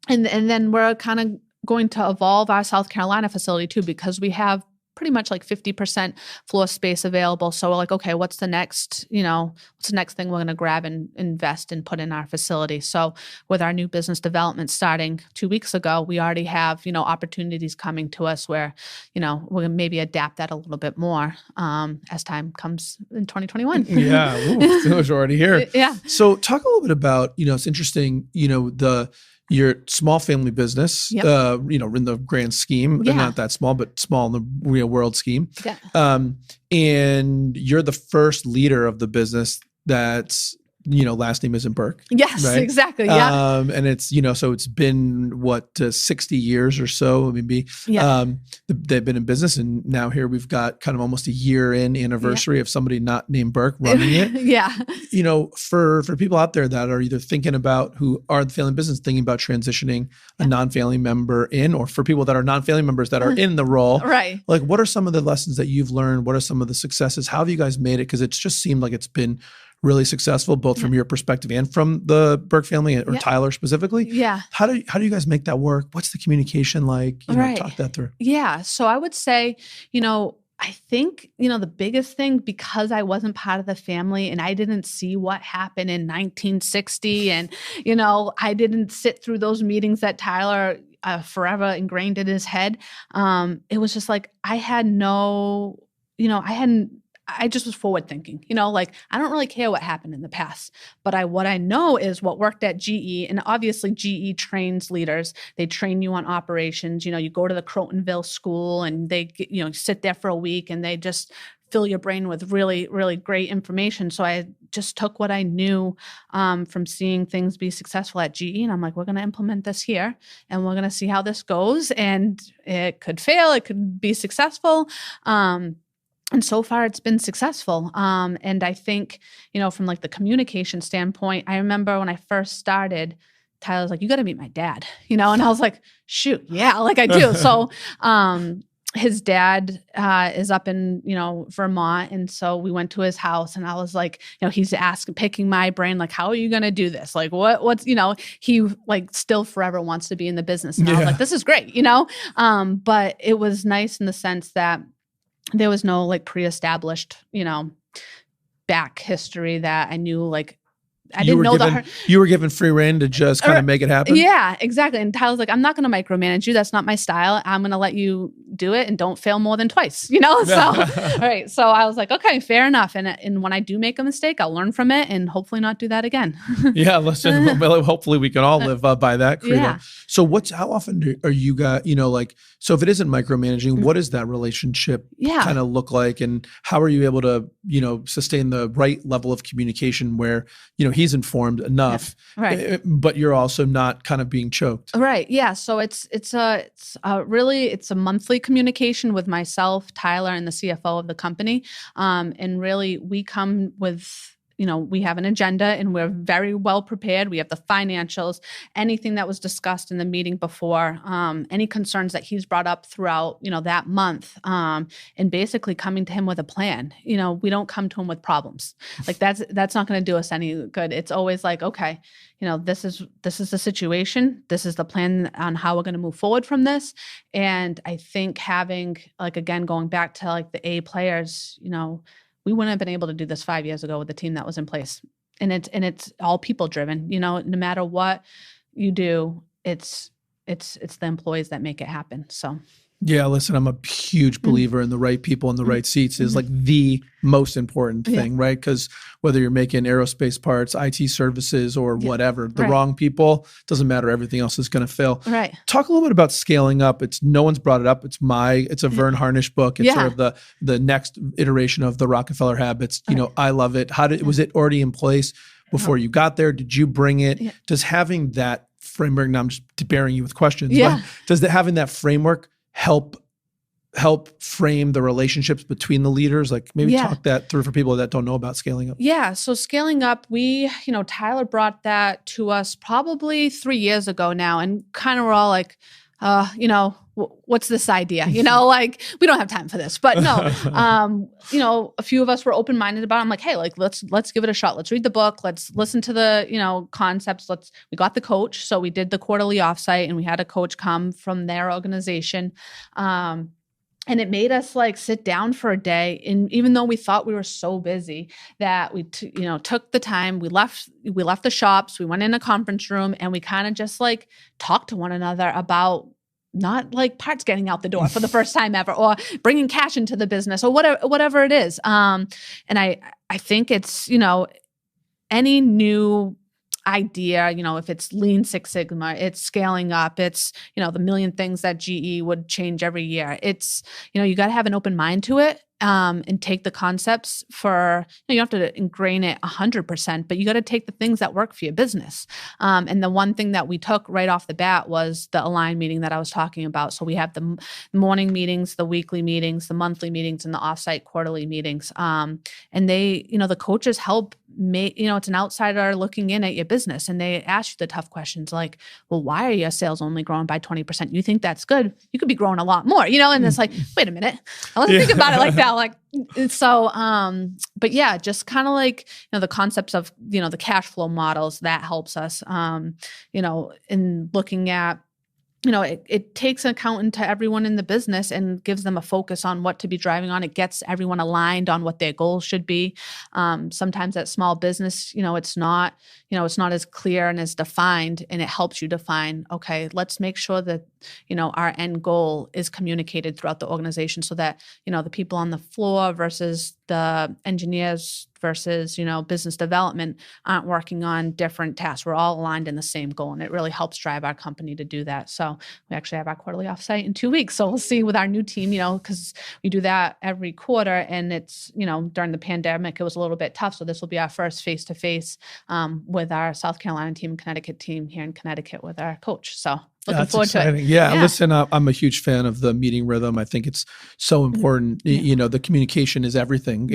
and then we're kind of going to evolve our South Carolina facility too, because we have pretty much like 50% floor space available. So we're like, okay, what's the next thing we're going to grab and invest and put in our facility? So with our new business development starting 2 weeks ago, we already have, opportunities coming to us where, we're going to maybe adapt that a little bit more as time comes in 2021. Yeah. Those are already here. Yeah. So talk a little bit about, it's interesting, your small family business, Yep. In the grand scheme, not that small, but small in the real world scheme. Yeah. And you're the first leader of the business that's, last name isn't Burke. Yes, right? Exactly. Yeah. And it's, so it's been 60 years or so, maybe. Yeah. They've been in business, and now here we've got kind of almost a year-in anniversary of somebody not named Burke running it. Yeah. For people out there that are either thinking about, who are the family business, thinking about transitioning a non-family member in, or for people that are non-family members that are in the role, right? Like, what are some of the lessons that you've learned? What are some of the successes? How have you guys made it? Because it's just seemed like it's been really successful, both from your perspective and from the Burke family, or Tyler specifically. Yeah. How do you guys make that work? What's the communication like? Talk that through. Yeah. So I would say, I think, the biggest thing, because I wasn't part of the family and I didn't see what happened in 1960 and, I didn't sit through those meetings that Tyler forever ingrained in his head. It was just like, I just was forward thinking, I don't really care what happened in the past, but what I know is what worked at GE, and obviously GE trains leaders. They train you on operations. You go to the Crotonville school and they, sit there for a week and they just fill your brain with really, really great information. So I just took what I knew from seeing things be successful at GE, and I'm like, we're going to implement this here, and we're going to see how this goes. And it could fail, it could be successful. And so far it's been successful. And I think, from like the communication standpoint, I remember when I first started, Tyler was like, you got to meet my dad, and I was like, shoot, yeah, like I do. So, his dad is up in, Vermont. And so we went to his house and I was like, he's picking my brain, like, how are you going to do this? Like, what's, he like still forever wants to be in the business. And I was like, this is great, but it was nice in the sense that there was no like pre-established, back history that I knew like I didn't know you were given free rein to just kind of make it happen. Yeah, exactly. And Tyler's like, I'm not going to micromanage you. That's not my style. I'm going to let you do it and don't fail more than twice, So, all right. So I was like, okay, fair enough. And when I do make a mistake, I'll learn from it and hopefully not do that again. Yeah. Listen, hopefully we can all live by that credo. Yeah. So how often are you guys, so if it isn't micromanaging, what does that relationship kind of look like? And how are you able to, sustain the right level of communication where, he's informed enough, right? But you're also not kind of being choked. Right. Yeah. So it's a monthly communication with myself, Tyler, and the CFO of the company. And really we come with, we have an agenda and we're very well prepared. We have the financials, anything that was discussed in the meeting before, any concerns that he's brought up throughout, that month, and basically coming to him with a plan. We don't come to him with problems. Like that's not going to do us any good. It's always like, okay, this is the situation. This is the plan on how we're going to move forward from this. And I think having, again, going back to the A players, we wouldn't have been able to do this 5 years ago with the team that was in place. And it's all people driven, no matter what you do, it's the employees that make it happen. So. Yeah, listen, I'm a huge believer in the right people in the right seats is the most important thing, right? Because whether you're making aerospace parts, IT services, or whatever, the wrong people, doesn't matter. Everything else is going to fail. Right. Talk a little bit about scaling up. No one's brought it up. It's a Verne Harnish book. It's sort of the next iteration of the Rockefeller habits. I love it. Was it already in place before you got there? Did you bring it? Yeah. Does having that framework, now I'm just bearing you with questions, but does having that framework help frame the relationships between the leaders? Maybe talk that through for people that don't know about scaling up. Yeah. So scaling up, Tyler brought that to us probably 3 years ago now, and kind of we're all like, what's this idea? We don't have time for this, but no, a few of us were open-minded about it. I'm like, hey, let's give it a shot. Let's read the book. Let's listen to the, concepts. We got the coach. So we did the quarterly offsite and we had a coach come from their organization. And it made us sit down for a day. And even though we thought we were so busy that we, took the time, we left the shops, we went in a conference room and we kind of just talked to one another about not parts getting out the door for the first time ever, or bringing cash into the business, or whatever it is. And I think it's, any new idea, if it's Lean Six Sigma, it's scaling up, it's, the million things that GE would change every year. It's, you got to have an open mind to it. And take the concepts for, you don't have to ingrain it 100%, but you got to take the things that work for your business. And the one thing that we took right off the bat was the Align meeting that I was talking about. So we have the morning meetings, the weekly meetings, the monthly meetings, and the offsite quarterly meetings. And they, the coaches help make, it's an outsider looking in at your business, and they ask you the tough questions like, well, why are your sales only growing by 20%? You think that's good? You could be growing a lot more, and it's like, wait a minute, I wasn't thinking about it like that. But yeah, just kind of the concepts of, the cash flow models that helps us, in looking at, it takes account into everyone in the business and gives them a focus on what to be driving on. It gets everyone aligned on what their goals should be. Sometimes at small business, it's not as clear and as defined, and it helps you define, okay, let's make sure that, our end goal is communicated throughout the organization so that, the people on the floor versus the engineers versus, business development aren't working on different tasks. We're all aligned in the same goal, and it really helps drive our company to do that. So we actually have our quarterly offsite in 2 weeks. So we'll see with our new team, because we do that every quarter, and it's, during the pandemic, it was a little bit tough. So this will be our first face-to-face with our South Carolina team, Connecticut team here in Connecticut with our coach. So looking forward to it. Yeah. Listen, I'm a huge fan of the meeting rhythm. I think it's so important. The communication is everything.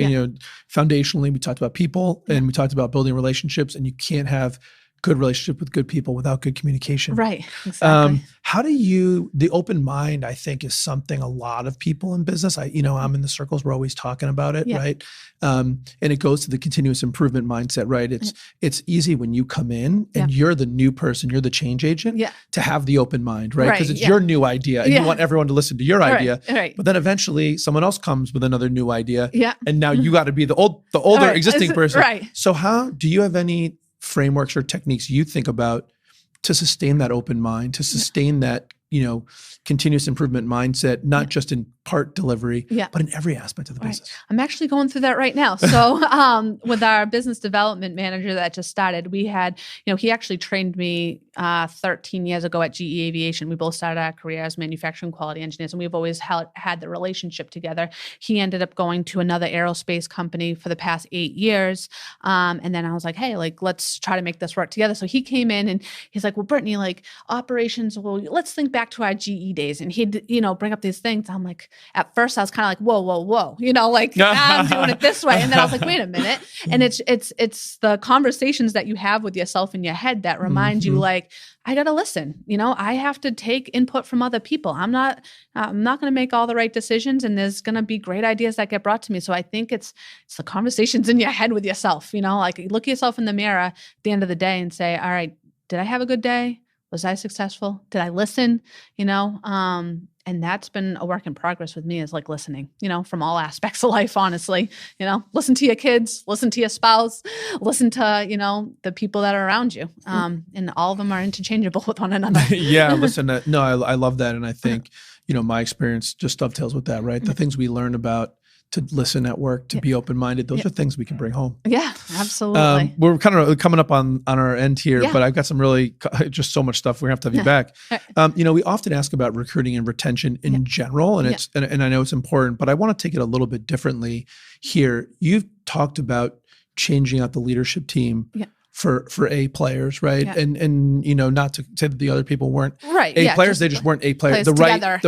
Foundationally, we talked about people and we talked about building relationships, and you can't have good relationship with good people without good communication. Right. Exactly. How do the open mind, I think, is something a lot of people in business, I'm in the circles, we're always talking about it, right? And it goes to the continuous improvement mindset, right? It's easy when you come in and you're the new person, you're the change agent, to have the open mind, right? Because it's your new idea and you want everyone to listen to your idea. Right. But then eventually someone else comes with another new idea. And now you got to be the older existing person. Right. So how do you have any frameworks or techniques you think about to sustain that open mind, to sustain that, continuous improvement mindset, not just in part delivery, but in every aspect of the business? I'm actually going through that right now. So with our business development manager that just started, we had, he actually trained me 13 years ago at GE Aviation. We both started our career as manufacturing quality engineers, and we've always had the relationship together. He ended up going to another aerospace company for the past 8 years. And then I was like, hey, let's try to make this work together. So he came in and he's like, well, Brittany, operations, let's think back to our GE days. And he'd, bring up these things. I'm like, at first I was kind of like, whoa, I'm doing it this way. And then I was like, wait a minute. And it's the conversations that you have with yourself in your head that remind you, I got to listen, I have to take input from other people. I'm not going to make all the right decisions, and there's going to be great ideas that get brought to me. So I think it's the conversations in your head with yourself, you look at yourself in the mirror at the end of the day and say, all right, did I have a good day? Was I successful? Did I listen? And that's been a work in progress with me, is listening, from all aspects of life, honestly. Listen to your kids, listen to your spouse, listen to, the people that are around you. And all of them are interchangeable with one another. Yeah, listen, no, I love that. And I think, my experience just dovetails with that, right? The things we learn about to listen at work, to be open-minded, those are things we can bring home. Yeah, absolutely. We're kind of coming up on our end here, but I've got some really, just so much stuff. We're gonna have to have you back. We often ask about recruiting and retention in general, and and I know it's important, but I want to take it a little bit differently here. You've talked about changing out the leadership team for A players, right? And not to say that the other people weren't A players, they just weren't A players. The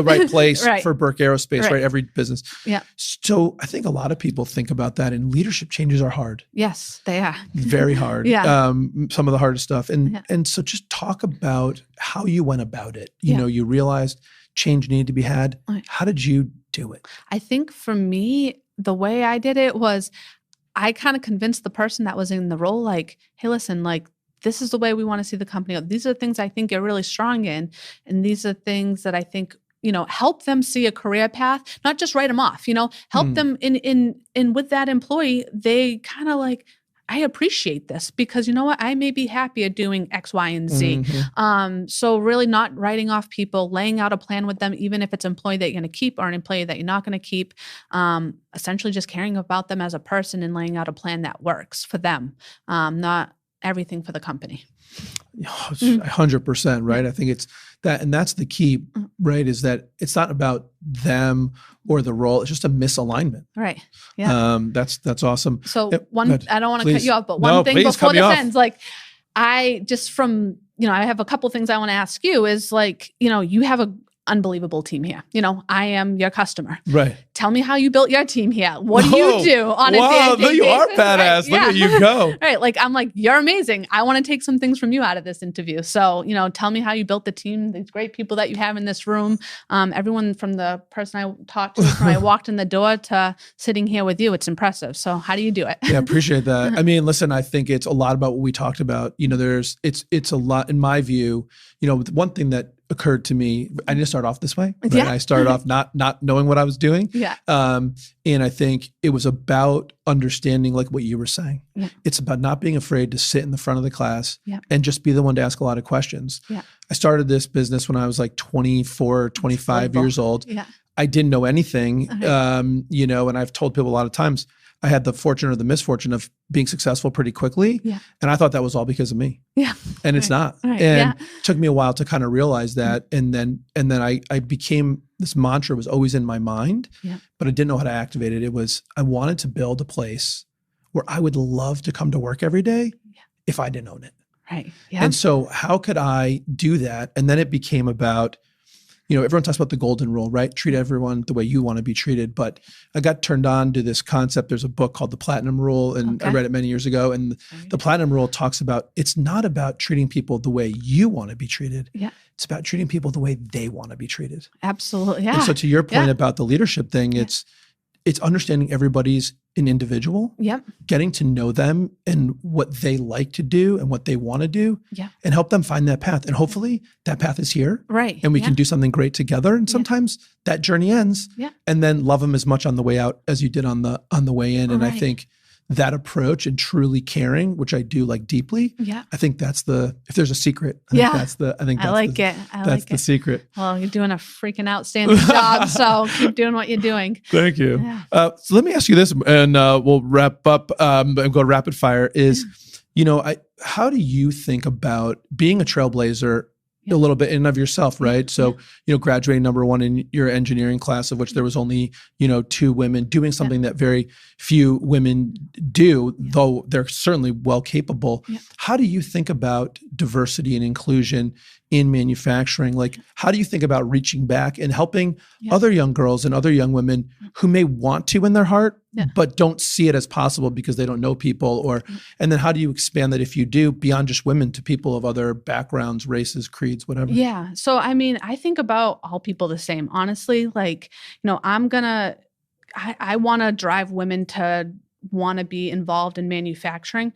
right place for Burke Aerospace, right? Every business. Yeah. So I think a lot of people think about that, and leadership changes are hard. Yes, they are. Very hard. Some of the hardest stuff. And so just talk about how you went about it. You realized change needed to be had. How did you do it? I think for me, the way I did it was, I kind of convinced the person that was in the role, hey, listen, this is the way we want to see the company. These are things I think you're really strong in. And these are things that I think, help them see a career path, not just write them off, help them in with that employee. They kind of I appreciate this because you know what? I may be happier doing X, Y, and Z. So really not writing off people, laying out a plan with them, even if it's an employee that you're going to keep or an employee that you're not going to keep. Essentially just caring about them as a person and laying out a plan that works for them, not everything for the company. 100%, right? I think it's that, and that's the key, right? Is that it's not about them or the role; it's just a misalignment, right? Yeah, that's awesome. So I don't want to cut you off, but one thing before this ends, I just from I have a couple things I want to ask you. Is you have a unbelievable team here. I am your customer. Right. Tell me how you built your team here. What do you do on a day-to-day basis? You are badass. Look at you go. Right. I'm you're amazing. I want to take some things from you out of this interview. So, tell me how you built the team, these great people that you have in this room. Everyone from the person I talked to when I walked in the door to sitting here with you, it's impressive. So how do you do it? Yeah, appreciate that. I mean, listen, I think it's a lot about what we talked about. It's a lot, in my view, one thing that occurred to me, I didn't start off this way. Right? I started off not knowing what I was doing. Yeah. And I think it was about understanding what you were saying. Yeah. It's about not being afraid to sit in the front of the class and just be the one to ask a lot of questions. Yeah. I started this business when I was 24, 25 years old. Yeah. I didn't know anything, and I've told people a lot of times, I had the fortune or the misfortune of being successful pretty quickly. Yeah. And I thought that was all because of me. Yeah. And it's not. Right. And it took me a while to kind of realize that. And then I became, this mantra was always in my mind, but I didn't know how to activate it. It was, I wanted to build a place where I would love to come to work every day if I didn't own it. Right. Yeah. And so how could I do that? And then it became about, everyone talks about the golden rule, right? Treat everyone the way you want to be treated. But I got turned on to this concept. There's a book called The Platinum Rule, and I read it many years ago. And the Platinum Rule talks about, it's not about treating people the way you want to be treated. Yeah. It's about treating people the way they want to be treated. Absolutely. Yeah. And so to your point about the leadership thing, it's understanding everybody's an individual, getting to know them and what they like to do and what they want to do, and help them find that path. And hopefully that path is here, right? And we can do something great together. And sometimes that journey ends, and then love them as much on the way out as you did on the way in. And I think that approach and truly caring, which I do like deeply. Yeah. I think that's if there's a secret, I think that's the secret. Well, you're doing a freaking outstanding job. So keep doing what you're doing. Thank you. Yeah. So let me ask you this, and we'll wrap up and go rapid fire is, how do you think about being a trailblazer a little bit in and of yourself, right? So, graduating number one in your engineering class, of which there was only, 2 women, doing something that very few women do, though they're certainly well capable. Yeah. How do you think about diversity and inclusion in manufacturing? Like, how do you think about reaching back and helping other young girls and other young women who may want to in their heart, but don't see it as possible because they don't know people, and then how do you expand that, if you do, beyond just women to people of other backgrounds, races, creeds, whatever? Yeah. So, I think about all people the same, honestly. Like, I want to drive women to want to be involved in manufacturing,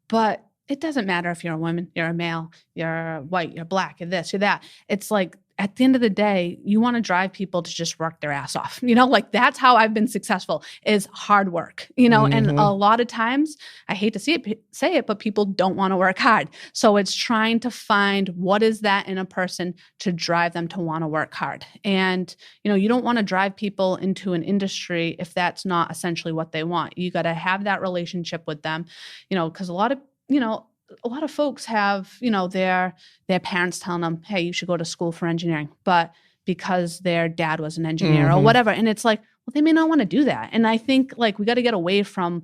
but it doesn't matter if you're a woman, you're a male, you're white, you're black, you're this, you're that. It's like, at the end of the day, you want to drive people to just work their ass off. Like that's how I've been successful, is hard work, and a lot of times, I hate to say it, but people don't want to work hard. So it's trying to find what is that in a person to drive them to want to work hard. And, you don't want to drive people into an industry if that's not essentially what they want. You got to have that relationship with them, because a lot of folks have, their parents telling them, hey, you should go to school for engineering, but because their dad was an engineer or whatever. And it's like, well, they may not want to do that. And I think like we got to get away from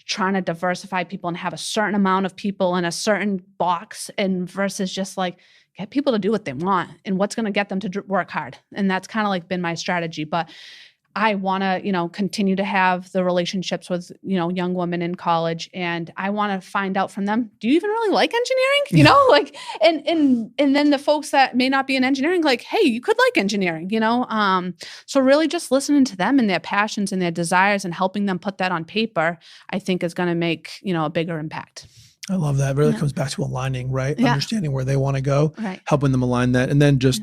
trying to diversify people and have a certain amount of people in a certain box, and versus just like get people to do what they want and what's going to get them to work hard. And that's kind of like been my strategy. But I want to, continue to have the relationships with, young women in college, and I want to find out from them, do you even really like engineering? And then the folks that may not be in engineering, like, hey, you could like engineering, So really just listening to them and their passions and their desires and helping them put that on paper, I think is going to make, a bigger impact. I love that. It really comes back to aligning, right? Yeah. Understanding where they want to go, helping them align that. And then just,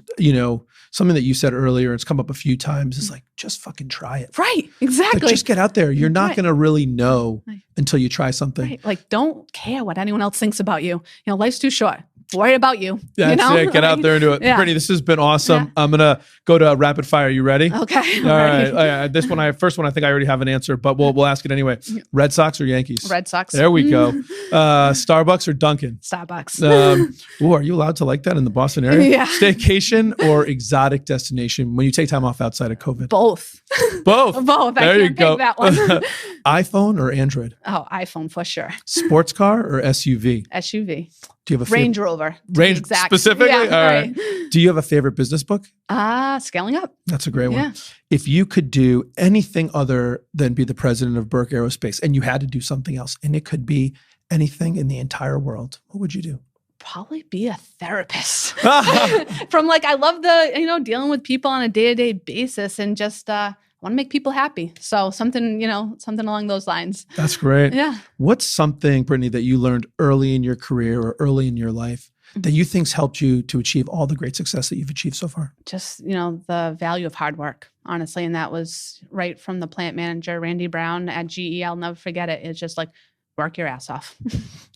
something that you said earlier, it's come up a few times, is like, just fucking try it. Right. Exactly. Like, just get out there. You're not going to really know until you try something. Right. Like, don't care what anyone else thinks about you. Life's too short. Worry about you. That's it. Get out there and do it. Yeah. Brittany, this has been awesome. Yeah. I'm going to go to rapid fire. Are you ready? Okay. All right. This one, first one, I think I already have an answer, but we'll ask it anyway. Red Sox or Yankees? Red Sox. There we go. Starbucks or Dunkin'? Starbucks. Are you allowed to like that in the Boston area? Yeah. Staycation or exotic destination when you take time off outside of COVID? Both. Both. There you go. That one. iPhone or Android? Oh, iPhone for sure. Sports car or SUV? SUV. Do you have a Range Rover? Range specifically? Yeah, all right. Do you have a favorite business book? Scaling Up. That's a great one. If you could do anything other than be the president of Burke Aerospace, and you had to do something else, and it could be anything in the entire world, what would you do? Probably be a therapist. I love the, dealing with people on a day-to-day basis, and just want to make people happy. So something along those lines. That's great. Yeah. What's something, Brittany, that you learned early in your career or early in your life that you think's helped you to achieve all the great success that you've achieved so far? Just, the value of hard work, honestly. And that was right from the plant manager, Randy Brown at GE. I'll never forget it. It's just like, work your ass off.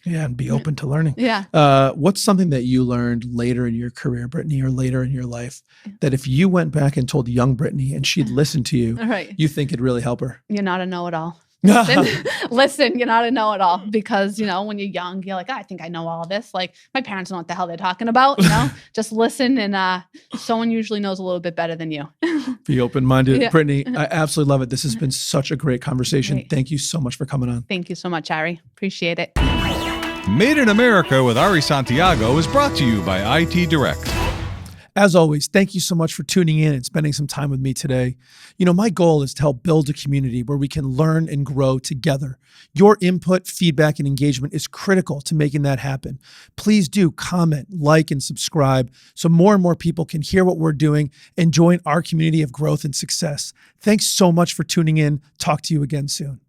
Yeah, and be open to learning. Yeah. What's something that you learned later in your career, Brittany, or later in your life, that if you went back and told young Brittany and she'd listen to you, you think it'd really help her? You're not a know-it-all. Listen, you're not a know-it-all, because, when you're young, you're like, I think I know all of this. Like, my parents know what the hell they're talking about, just listen, and someone usually knows a little bit better than you. Be open-minded. Yeah. Brittany, I absolutely love it. This has been such a great conversation. Great. Thank you so much for coming on. Thank you so much, Ari. Appreciate it. Made in America with Ari Santiago is brought to you by IT Direct. As always, thank you so much for tuning in and spending some time with me today. My goal is to help build a community where we can learn and grow together. Your input, feedback, and engagement is critical to making that happen. Please do comment, like, and subscribe so more and more people can hear what we're doing and join our community of growth and success. Thanks so much for tuning in. Talk to you again soon.